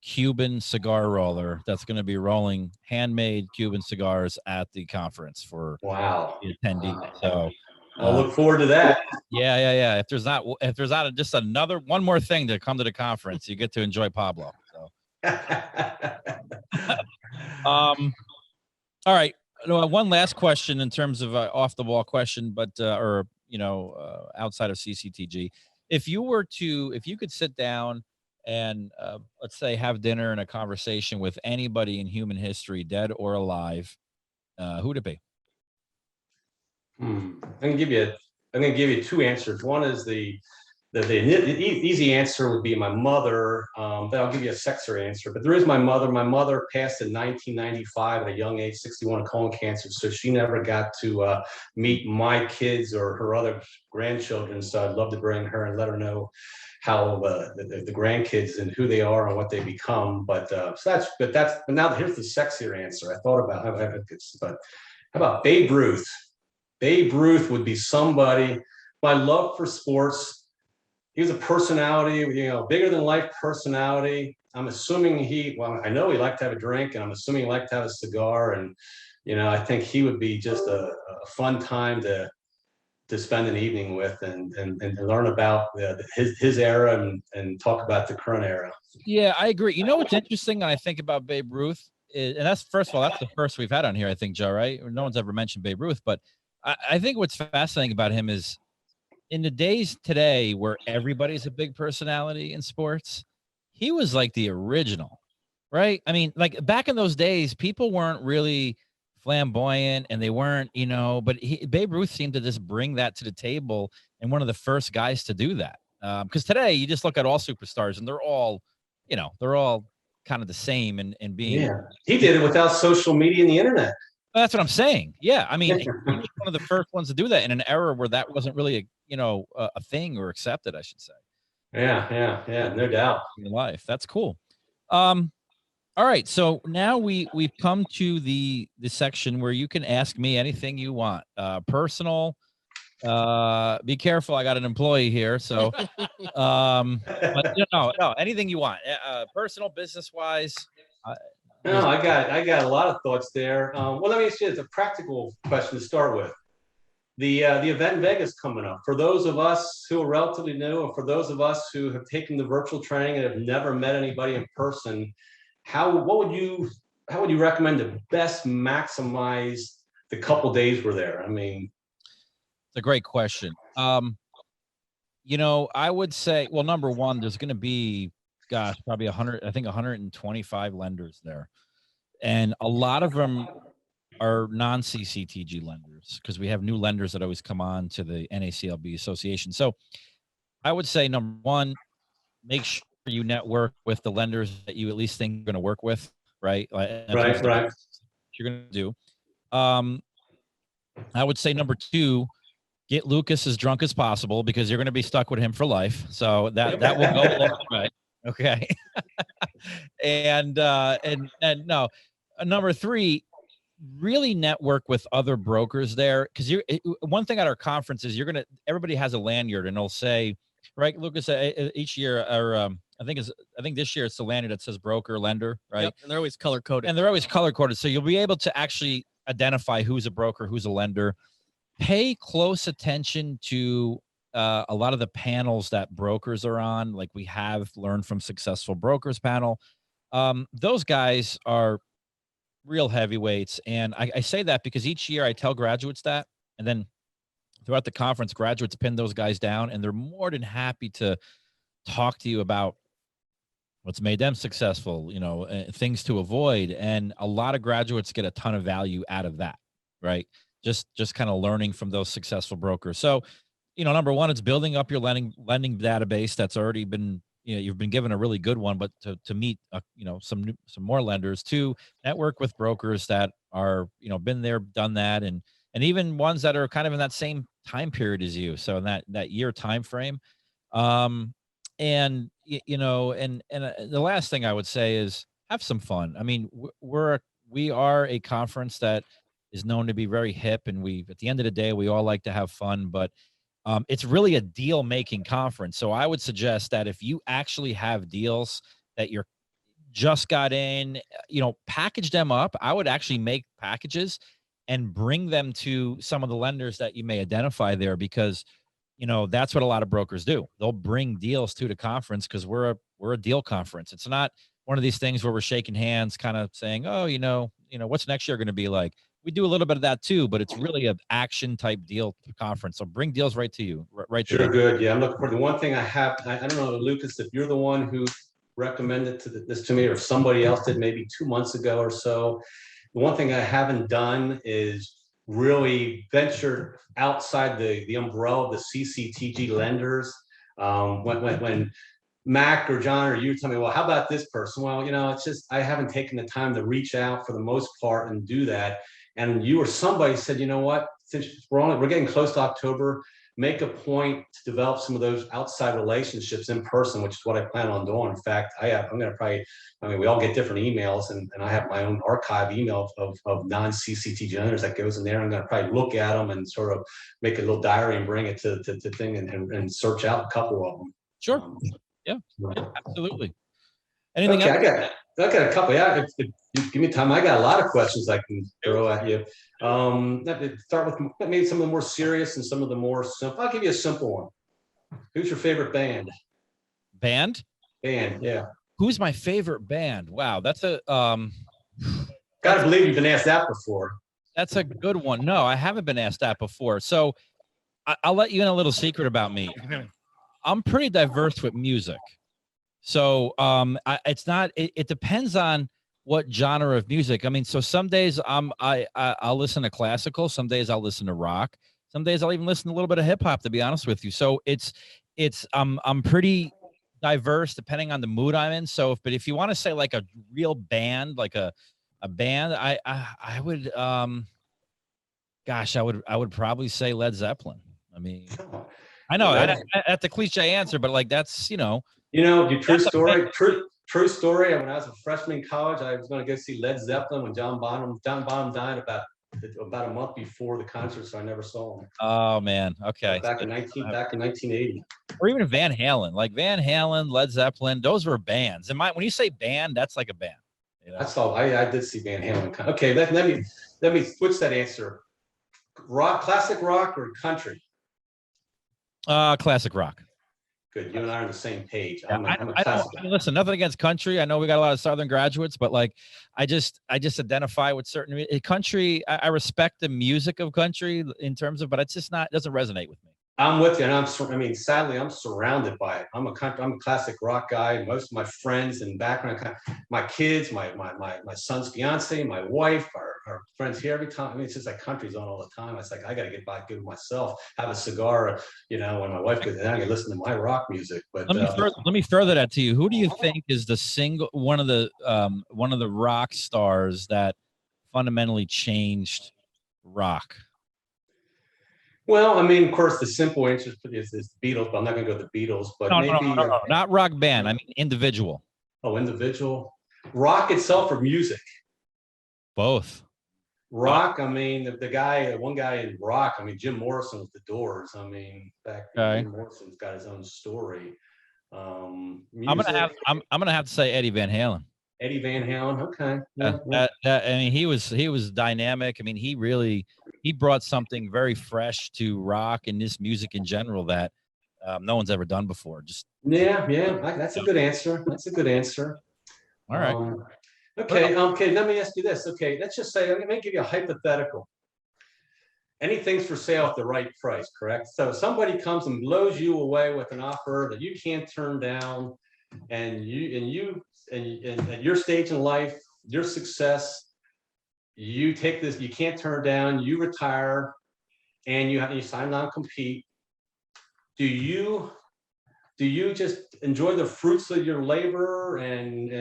Cuban cigar roller that's going to be rolling handmade Cuban cigars at the conference for Wow. the attendees. So I'll look forward to that. yeah. If there's not just one more thing to come to the conference, you get to enjoy Pablo. So all right. One last question in terms of off the wall question, but outside of CCTG, if you could sit down and let's say have dinner and a conversation with anybody in human history, dead or alive, who'd it be? I'm gonna give you two answers. One is the easy answer would be my mother. Then I'll give you a sexier answer. But there is my mother. My mother passed in 1995 at a young age, 61, of colon cancer. So she never got to meet my kids or her other grandchildren. So I'd love to bring her and let her know how the grandkids and who they are and what they become. But now here's the sexier answer. I thought about how about Babe Ruth? Babe Ruth would be somebody. My love for sports. He was a personality, bigger than life personality. I'm assuming I know he liked to have a drink, and I'm assuming he liked to have a cigar. And, I think he would be just a fun time to spend an evening with and learn about his era and talk about the current era. Yeah, I agree. You know what's interesting when I think about Babe Ruth is, and that's first of all, that's the first we've had on here, I think, Joe, right? No one's ever mentioned Babe Ruth, but I think what's fascinating about him is in the days today where everybody's a big personality in sports, he was like the original, right? I mean, like back in those days, people weren't really flamboyant and they weren't, but Babe Ruth seemed to just bring that to the table and one of the first guys to do that. Because today you just look at all superstars and they're all kind of the same and being. Yeah, he did it without social media and the internet. That's what I'm saying. Yeah, I mean, he was one of the first ones to do that in an era where that wasn't really a thing or accepted, I should say. Yeah, no doubt. In your life, that's cool. All right, so now we've come to the section where you can ask me anything you want. Personal. Be careful, I got an employee here, so but no, anything you want. Personal, business wise. No, I got a lot of thoughts there. Well, let me ask you a practical question to start with. The event in Vegas coming up. For those of us who are relatively new, and for those of us who have taken the virtual training and have never met anybody in person, how would you recommend to best maximize the couple days we're there? I mean, it's a great question. I would say, well, number one, there's going to be, probably 125 lenders there. And a lot of them are non-CCTG lenders because we have new lenders that always come on to the NACLB association. So I would say, number one, make sure you network with the lenders that you at least think you're going to work with, right? Right. You're going to do. I would say, number two, get Lukas as drunk as possible because you're going to be stuck with him for life. So that will go a long way. Okay. and no, number three, really network with other brokers there. Cause one thing at our conference is everybody has a lanyard and they'll say, right, Lukas, each year, or I think this year it's the lanyard that says broker, lender, right? Yep, and they're always color coded. So you'll be able to actually identify who's a broker, who's a lender. Pay close attention to a lot of the panels that brokers are on, like we have learned from Successful Brokers panel. Those guys are real heavyweights. And I say that because each year I tell graduates that, and then throughout the conference, graduates pin those guys down and they're more than happy to talk to you about what's made them successful, things to avoid. And a lot of graduates get a ton of value out of that, right? Just kind of learning from those successful brokers. So, number one, it's building up your lending database that's already been, you've been given a really good one, but to meet, some more lenders. Two, network with brokers that are, been there, done that, and even ones that are kind of in that same time period as you. So in that year time frame, and the last thing I would say is have some fun. I mean, we are a conference that is known to be very hip, and at the end of the day, we all like to have fun, but It's really a deal making conference. So I would suggest that if you actually have deals that you're just got in, package them up. I would actually make packages and bring them to some of the lenders that you may identify there, because that's what a lot of brokers do. They'll bring deals to the conference because we're a deal conference. It's not one of these things where we're shaking hands kind of saying, oh, what's next year going to be like. We do a little bit of that too, but it's really an action type deal conference. So bring deals right to you, right to Sure, them. good. Yeah, I'm looking for the one thing I have. I don't know, Lucas, if you're the one who recommended this to me, or if somebody else did maybe 2 months ago or so. The one thing I haven't done is really venture outside the umbrella of the CCTG lenders. When Mac or John or you tell me, well, how about this person? Well, it's just I haven't taken the time to reach out for the most part and do that. And you or somebody said, you know what? Since we're getting close to October, make a point to develop some of those outside relationships in person, which is what I plan on doing. In fact, I'm going to probably, we all get different emails, and I have my own archive email of non-CCTG owners that goes in there. I'm going to probably look at them and sort of make a little diary and bring it to thing and search out a couple of them. Sure. Yeah, absolutely. Anything else? I got a couple. Yeah, if give me time. I got a lot of questions I can throw at you. Start with maybe some of the more serious and some of the more simple. I'll give you a simple one. Who's your favorite band? Band, yeah. Who's my favorite band? Wow, that's a Gotta believe you've been asked that before. That's a good one. No, I haven't been asked that before. So I'll let you in a little secret about me. I'm pretty diverse with music. So it depends on what genre of music. I mean, so some days I'll listen to classical, some days I'll listen to rock, some days I'll even listen to a little bit of hip hop, to be honest with you. So I'm pretty diverse depending on the mood I'm in. So but if you want to say like a real band, like a band, I would I would probably say Led Zeppelin. I mean, I know that's a cliche answer, but like that's true story. True story. When I was a freshman in college, I was going to go see Led Zeppelin when John Bonham died about a month before the concert, so I never saw him. Oh man, okay. Back in 1980. Or even Van Halen, like Van Halen, Led Zeppelin, those were bands. And when you say band, that's like a band. That's all. I did see Van Halen. Okay, let me switch that answer. Rock, classic rock or country? Classic rock. Good. You and I are on the same page. Yeah, listen, nothing against country. I know we got a lot of Southern graduates, but like, I just identify with certain country. I respect the music of country in terms of, but it's just it doesn't resonate with me. I'm with you, and sadly, I'm surrounded by it. I'm a classic rock guy. Most of my friends and background, my kids, my son's fiance, my wife, our friends here every time. I mean, it's just like country's on all the time. It's like I got to get back good with myself, have a cigar, when my wife goes down, I can listen to my rock music. But let me further that to you. Who do you think is the one of the rock stars that fundamentally changed rock? Well, I mean, of course, the simple answer is the Beatles, but I'm not going to go with the Beatles. But no, not rock band. I mean, individual. Oh, individual. Rock itself or music? Both. Rock. I mean, one guy in rock. I mean, Jim Morrison with the Doors. I mean, Jim Morrison's got his own story. I'm gonna have to say Eddie Van Halen. Eddie Van Halen. Okay. I mean, he was dynamic. I mean, he brought something very fresh to rock and this music in general that no one's ever done before. That's a good answer. All right. Okay. Let me ask you this. Okay, let's just say, let me give you a hypothetical. Anything's for sale at the right price, correct? So somebody comes and blows you away with an offer that you can't turn down, and at your stage in life, your success, you take this, you can't turn it down, you retire, and you sign non-compete. Do you just enjoy the fruits of your labor and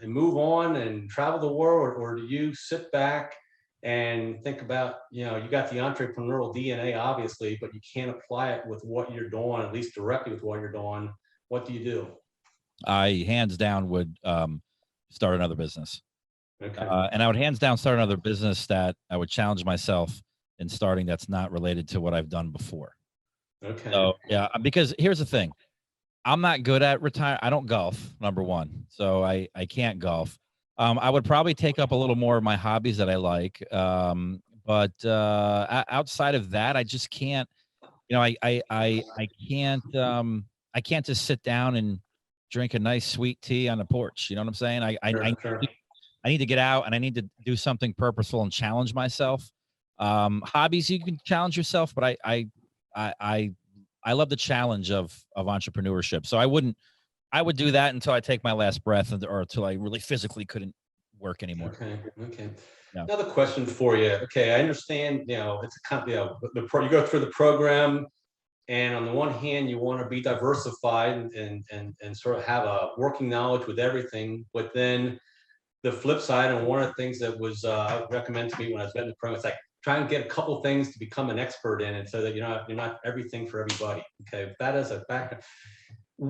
move on and travel the world, or do you sit back and think about, you got the entrepreneurial DNA, obviously, but you can't apply it with what you're doing, at least directly with what you're doing? What do you do? I hands down would start another business. Okay. And I would hands down start another business that I would challenge myself in starting that's not related to what I've done before. Okay. So yeah, because here's the thing. I'm not good at retire. I don't golf, number one. So I can't golf. I would probably take up a little more of my hobbies that I like. But outside of that, I just can't, I can't just sit down and drink a nice sweet tea on the porch. You know what I'm saying? Sure. I need to get out and I need to do something purposeful and challenge myself. Hobbies, you can challenge yourself, but I love the challenge of entrepreneurship. So I would do that until I take my last breath or until I really physically couldn't work anymore. Okay. Yeah. Another question for you. Okay, I understand, it's a kind of, you go through the program, and on the one hand, you want to be diversified and sort of have a working knowledge with everything, but then the flip side, and one of the things that was recommended to me when I was getting the program, it's like try and get a couple things to become an expert in it, so that you're not everything for everybody. Okay, if that is a background,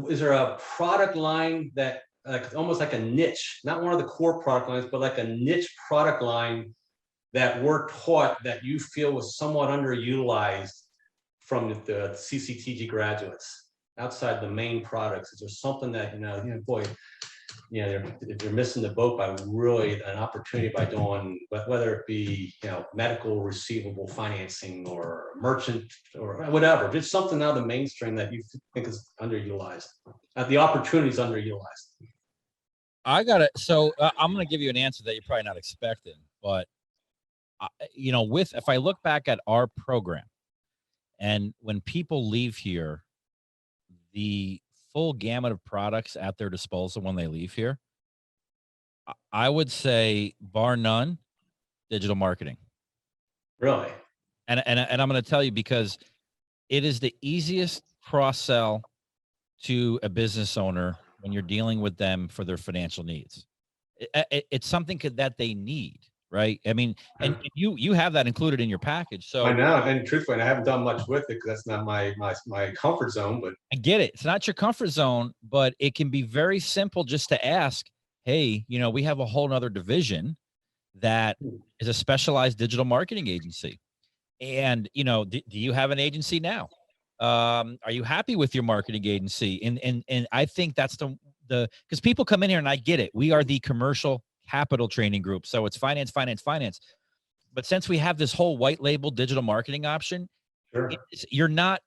is there a product line that like almost like a niche, not one of the core product lines, but like a niche product line that we're taught that you feel was somewhat underutilized from the CCTG graduates outside the main products? Is there something that boy, they're missing the boat by really an opportunity by doing, whether it be medical receivable financing or merchant or whatever, just something out of the mainstream that you think is underutilized, the opportunity is underutilized? I got it. So I'm going to give you an answer that you're probably not expecting, but if I look back at our program, and when people leave here, the full gamut of products at their disposal when they leave here, I would say, bar none, digital marketing. Really? And I'm going to tell you, because it is the easiest cross sell to a business owner when you're dealing with them for their financial needs. It's something that they need, right? I mean, and you have that included in your package. So I know, and truthfully, I haven't done much with it because that's not my comfort zone. But I get it. It's not your comfort zone, but it can be very simple just to ask, hey, we have a whole nother division that is a specialized digital marketing agency. And, do you have an agency now? Are you happy with your marketing agency? And I think that's because people come in here, and I get it. We are the commercial capital training group. So it's finance. But since we have this whole white label digital marketing option, sure. You're not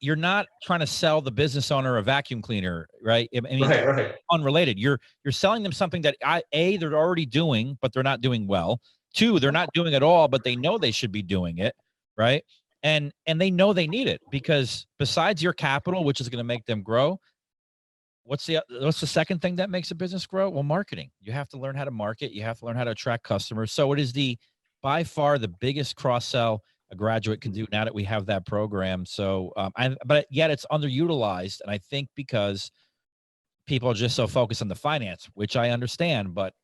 trying to sell the business owner a vacuum cleaner, right? I mean, Right. Unrelated. You're selling them something that they're already doing, but they're not doing well. 2, they're not doing it all, but they know they should be doing it, right? And they know they need it, because besides your capital, which is going to make them grow, what's the second thing that makes a business grow? Well, marketing. You have to learn how to market. You have to learn how to attract customers. So it is by far the biggest cross sell a graduate can do now that we have that program. So, but yet it's underutilized. And I think because people are just so focused on the finance, which I understand, but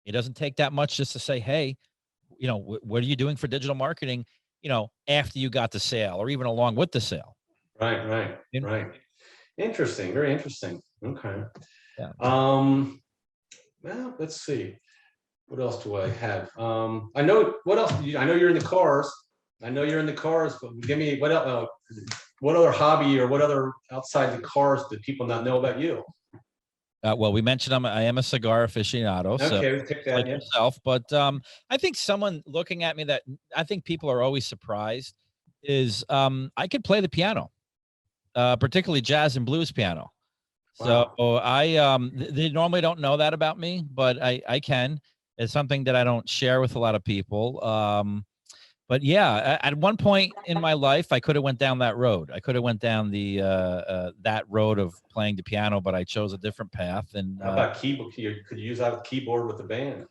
it doesn't take that much just to say, hey, what are you doing for digital marketing, after you got the sale or even along with the sale? Right. Interesting. Very interesting. Okay. Yeah. Well, let's see. What else do I have? I know what else. I know you're in the cars. But give me what else? What other hobby or what other outside the cars do people not know about you? Well, we mentioned I am a cigar aficionado. Okay, So we pick that. like Yeah. yourself, but I think someone looking at me that I think people are always surprised is I could play the piano, particularly jazz and blues piano. Wow. So they normally don't know that about me, but I can. It's something that I don't share with a lot of people. But yeah, at one point in my life, I could have went down that road. I could have went down that road of playing the piano, but I chose a different path. And How about keyboard? Could you use that keyboard with the band?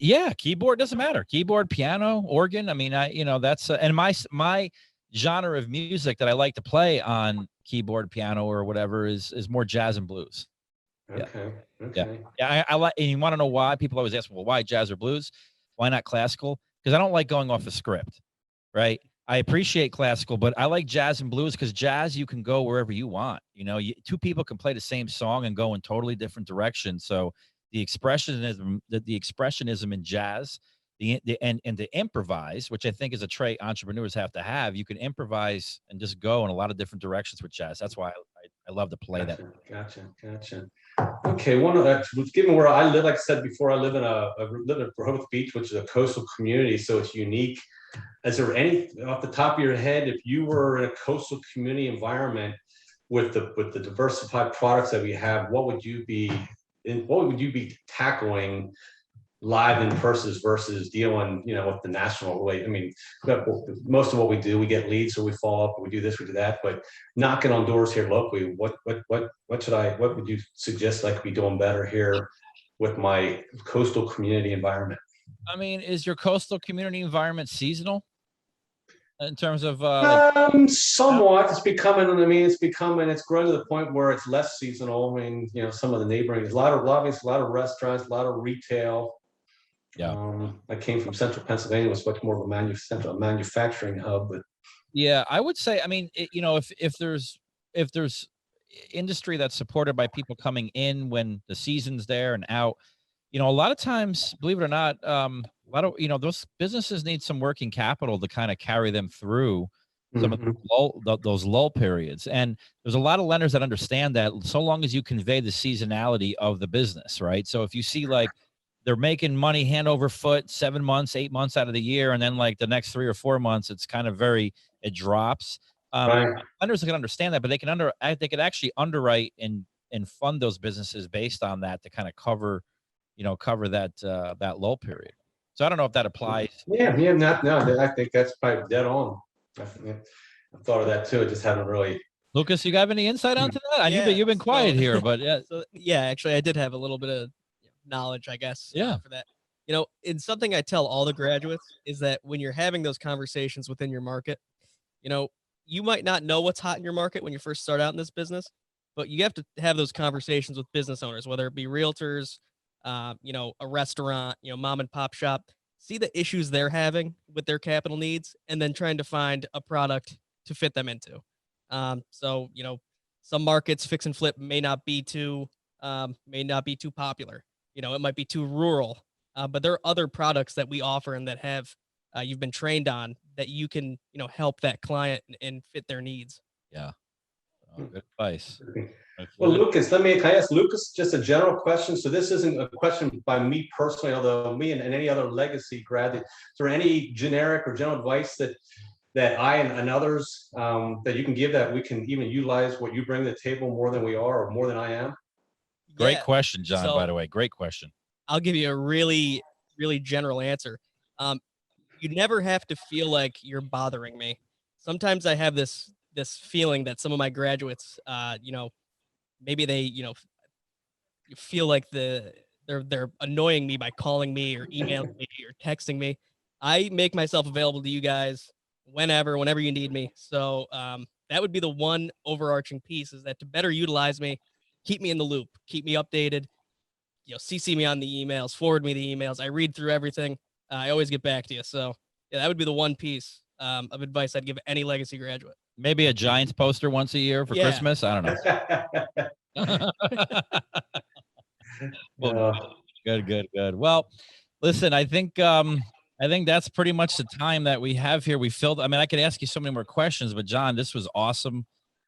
yeah, keyboard doesn't matter. Keyboard, piano, organ. I mean, that's and my genre of music that I like to play on keyboard, piano, or whatever is more jazz and blues. Okay. Yeah. I like, and you want to know why? People always ask, well, why jazz or blues? Why not classical? Because I don't like going off a script, right? I appreciate classical, but I like jazz and blues because jazz, you can go wherever you want. 2 people can play the same song and go in totally different directions. So the expressionism in jazz and to improvise, which I think is a trait entrepreneurs have to have. You can improvise and just go in a lot of different directions with chess. That's why I love to play that. Gotcha. Okay, given where I live, like I said before, I live in Rehoboth Beach, which is a coastal community, so it's unique. Is there any off the top of your head, if you were in a coastal community environment with the diversified products that we have, what would you be tackling live in person versus dealing, with the national way? I mean, most of what we do, we get leads, so we follow up, we do this, we do that, but knocking on doors here locally, what would you suggest I could be doing better here with my coastal community environment? I mean, is your coastal community environment seasonal in terms of somewhat? It's grown to the point where it's less seasonal. I mean, some of the neighboring, there's a lot of restaurants, a lot of retail. Yeah. I came from central Pennsylvania, was much more of a manufacturing hub, but yeah, I would say, I mean, if there's industry that's supported by people coming in when the season's there and out, a lot of times, believe it or not, a lot of, those businesses need some working capital to kind of carry them through some of those lull periods. And there's a lot of lenders that understand that, so long as you convey the seasonality of the business, right? So if you see like they're making money hand over foot 7 months, 8 months out of the year, and then like the next 3 or 4 months, it's kind of it drops. Right. Lenders can understand that, but they could actually underwrite and fund those businesses based on that to kind of cover that lull period. So I don't know if that applies. Yeah, no, I think that's probably dead on. I thought of that too. I just haven't really. Lucas, you have any insight onto that? You've been quiet here, but yeah. So yeah, actually, I did have a little bit of knowledge, I guess. Yeah. For that, it's something I tell all the graduates is that when you're having those conversations within your market, you might not know what's hot in your market when you first start out in this business, but you have to have those conversations with business owners, whether it be realtors, a restaurant, mom and pop shop. See the issues they're having with their capital needs, and then trying to find a product to fit them into. So some markets fix and flip may not be too popular. It might be too rural, but there are other products that we offer and that have you've been trained on that you can help that client and fit their needs. Yeah. Good advice. Well, Lucas, can I ask Lucas just a general question? So this isn't a question by me personally, although me and any other legacy grad, is there any generic or general advice that I and others that you can give that we can even utilize what you bring to the table more than we are or more than I am? Great question, John, by the way. Great question. I'll give you a really, really general answer. You never have to feel like you're bothering me. Sometimes I have this feeling that some of my graduates, maybe they, feel like they're annoying me by calling me or emailing me or texting me. I make myself available to you guys whenever you need me. So that would be the one overarching piece, is that to better utilize me, keep me in the loop, keep me updated, CC me on the emails, forward me the emails. I read through everything. I always get back to you. So yeah, that would be the one piece of advice I'd give any legacy graduate. Maybe a Giants poster once a year for Christmas. I don't know. Well, good. Well, listen, I think that's pretty much the time that we have here. We filled. I mean, I could ask you so many more questions, but John, this was awesome.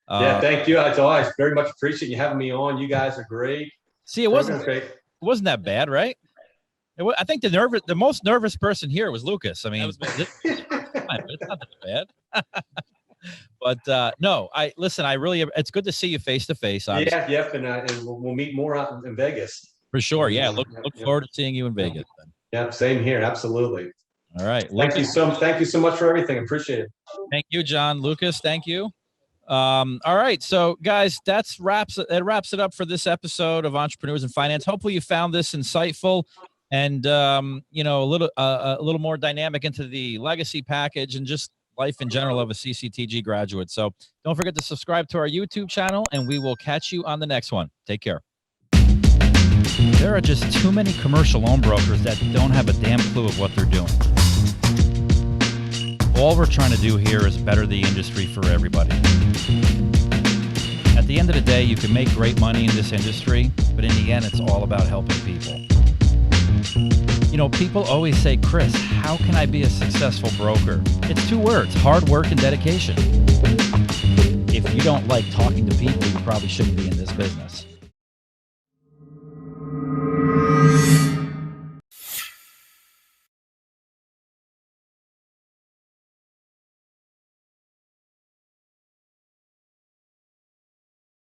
Yeah, thank you. As always, very much appreciate you having me on. You guys are great. See, it wasn't that bad, right? I think the most nervous person here was Lucas. I mean, it's not that bad. But no, it's good to see you face to face. Yeah, and we'll meet more out in Vegas. For sure. Yeah, look forward to seeing you in Vegas. Then. Yeah, same here. Absolutely. All right. Thank you so much for everything. Appreciate it. Thank you, John. Lucas, thank you. All right. So guys, that wraps it up for this episode of Entrepreneurs in Finance. Hopefully you found this insightful and a little more dynamic into the legacy package and just life in general of a CCTG graduate. So don't forget to subscribe to our YouTube channel, and we will catch you on the next one. Take care. There are just too many commercial loan brokers that don't have a damn clue of what they're doing. All we're trying to do here is better the industry for everybody. At the end of the day, you can make great money in this industry, but in the end, it's all about helping people. You know, people always say, Kris, how can I be a successful broker? It's 2 words, hard work and dedication. If you don't like talking to people, you probably shouldn't be in this business.